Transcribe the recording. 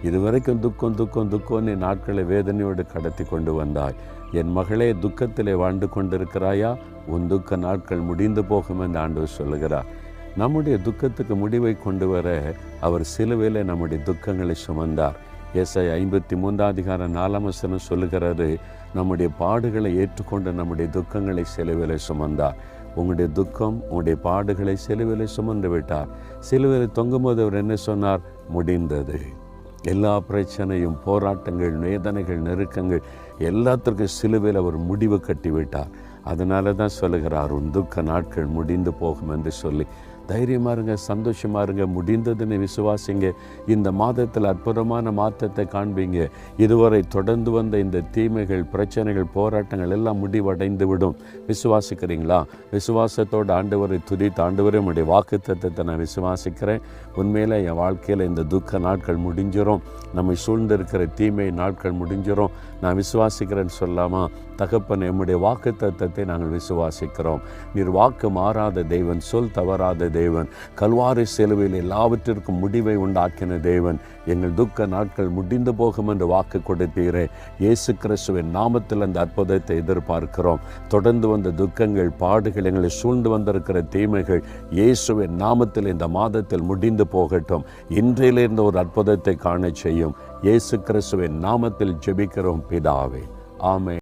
இதுவரைக்கும் துக்கம் துக்கம் துக்கம் நீ நாட்களை வேதனையோடு கடத்தி கொண்டு வந்தாய். என் மகளே, துக்கத்திலே வாழ்ந்து கொண்டிருக்கிறாயா? உன் துக்க நாட்கள் முடிந்து போகும் என்று ஆண்டவர் சொல்லுகிறார். நம்முடைய துக்கத்துக்கு முடிவை கொண்டு வர அவர் சிலுவையில் நம்முடைய துக்கங்களை சுமந்தார். ஏசாயா 53:4 சொல்லுகிறாரு, நம்முடைய பாடுகளை ஏற்றுக்கொண்டு நம்முடைய துக்கங்களை சிலுவையில் சுமந்தார். உங்களுடைய துக்கம், உங்களுடைய பாடுகளை சிலுவையில் சுமந்து விட்டார். சிலுவையில் தொங்கும்போது அவர் என்ன சொன்னார்? முடிந்தது. எல்லா பிரச்சனையும், போராட்டங்கள், வேதனைகள், நெருக்கங்கள் எல்லாத்திற்கும் சிலுவையில் அவர் முடிவு கட்டிவிட்டார். அதனால தான் சொல்லுகிறார், உன் துக்க நாட்கள் முடிந்து போகும் என்று சொல்லி தைரியமாக இருங்க, சந்தோஷமாக இருங்க, முடிந்ததுன்னு விசுவாசிங்க. இந்த மாதத்தில் அற்புதமான மாற்றத்தை காண்பீங்க. இதுவரை தொடர்ந்து வந்த இந்த தீமைகள், பிரச்சனைகள், போராட்டங்கள் எல்லாம் முடிவடைந்து விடும். விசுவாசிக்கிறீங்களா? விசுவாசத்தோடு ஆண்டவரை துதித்து, ஆண்டவரே உம்முடைய வாக்குத்தத்தத்தை நான் விசுவாசிக்கிறேன், உண்மையில் என் வாழ்க்கையில் இந்த துக்க நாட்கள் முடிஞ்சிடும், நம்மை சூழ்ந்திருக்கிற தீமை நாட்கள் முடிஞ்சிடும், நான் விசுவாசிக்கிறேன்னு சொல்லாமா? தகப்பன், நம்முடைய வாக்குத்தத்தத்தை நாங்கள் விசுவாசிக்கிறோம். நீர் வாக்கு மாறாத தேவன், சொல் தவறாத தேவன், கல்வாரி சிலுவையில் எல்லாவற்றிற்கும் முடிவை உண்டாக்கின தேவன். எங்கள் துக்க நாட்கள் முடிந்து போகும் என்று வாக்கு கொடுத்தீரே. இயேசு கிறிஸ்துவின் நாமத்தில் அந்த அற்புதத்தை எதிர்பார்க்கிறோம். தொடர்ந்து வந்த துக்கங்கள், பாடுகள், எங்களை சூழ்ந்து வந்திருக்கிற தீமைகள் இயேசுவின் நாமத்தில் இந்த மாதத்தில் முடிந்து போகட்டும். இன்றையிலிருந்து ஒரு அற்புதத்தை காண செய்யும். இயேசு கிறிஸ்துவின் நாமத்தில் ஜெபிக்கிறோம் பிதாவே. ஆமென்.